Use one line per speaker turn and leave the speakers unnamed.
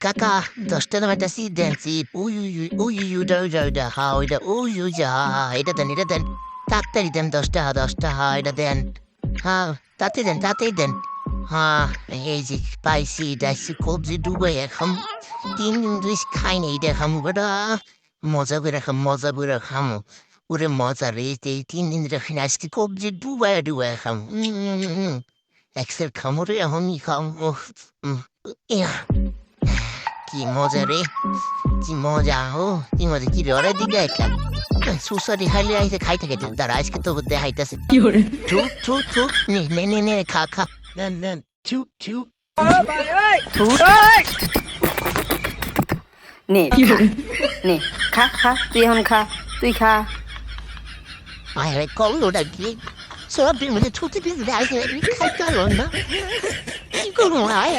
কাকা 10টা দাম একটা সিট দেন সিট ওইটা হা ওইটা এটা দেন তাড়াতাড়ি দেন 10 টাকা এটা দেন হ্যাঁ তাড়াতাড়ি দেন হ্যাঁ এই যে পাইছি ডাইছি কবজি ডুবে এখন 3 দিন ধরে খাই নাই দেখাম বেটা মজা করে খাম ওরে মজা রে এই 3 দিন ধরে খাই আজকে কবজি ডুবাই খাম এক্সেল খামো রে এখনই খাম ইয়া কি মজা রে কি মজা কি রে ওরা দিকে একটা সুসারি খাইলে আইসে খাইতে দাঁড়া আজকে তো দেখাইতেছে থু নে খা নেন থু
নে খা তুই এখন খা তুই খা
আরে কলটা কি সব দিন মধ্যে ছুটি দিয়ে আইসে খাইতে পারলো না কি করবো আয়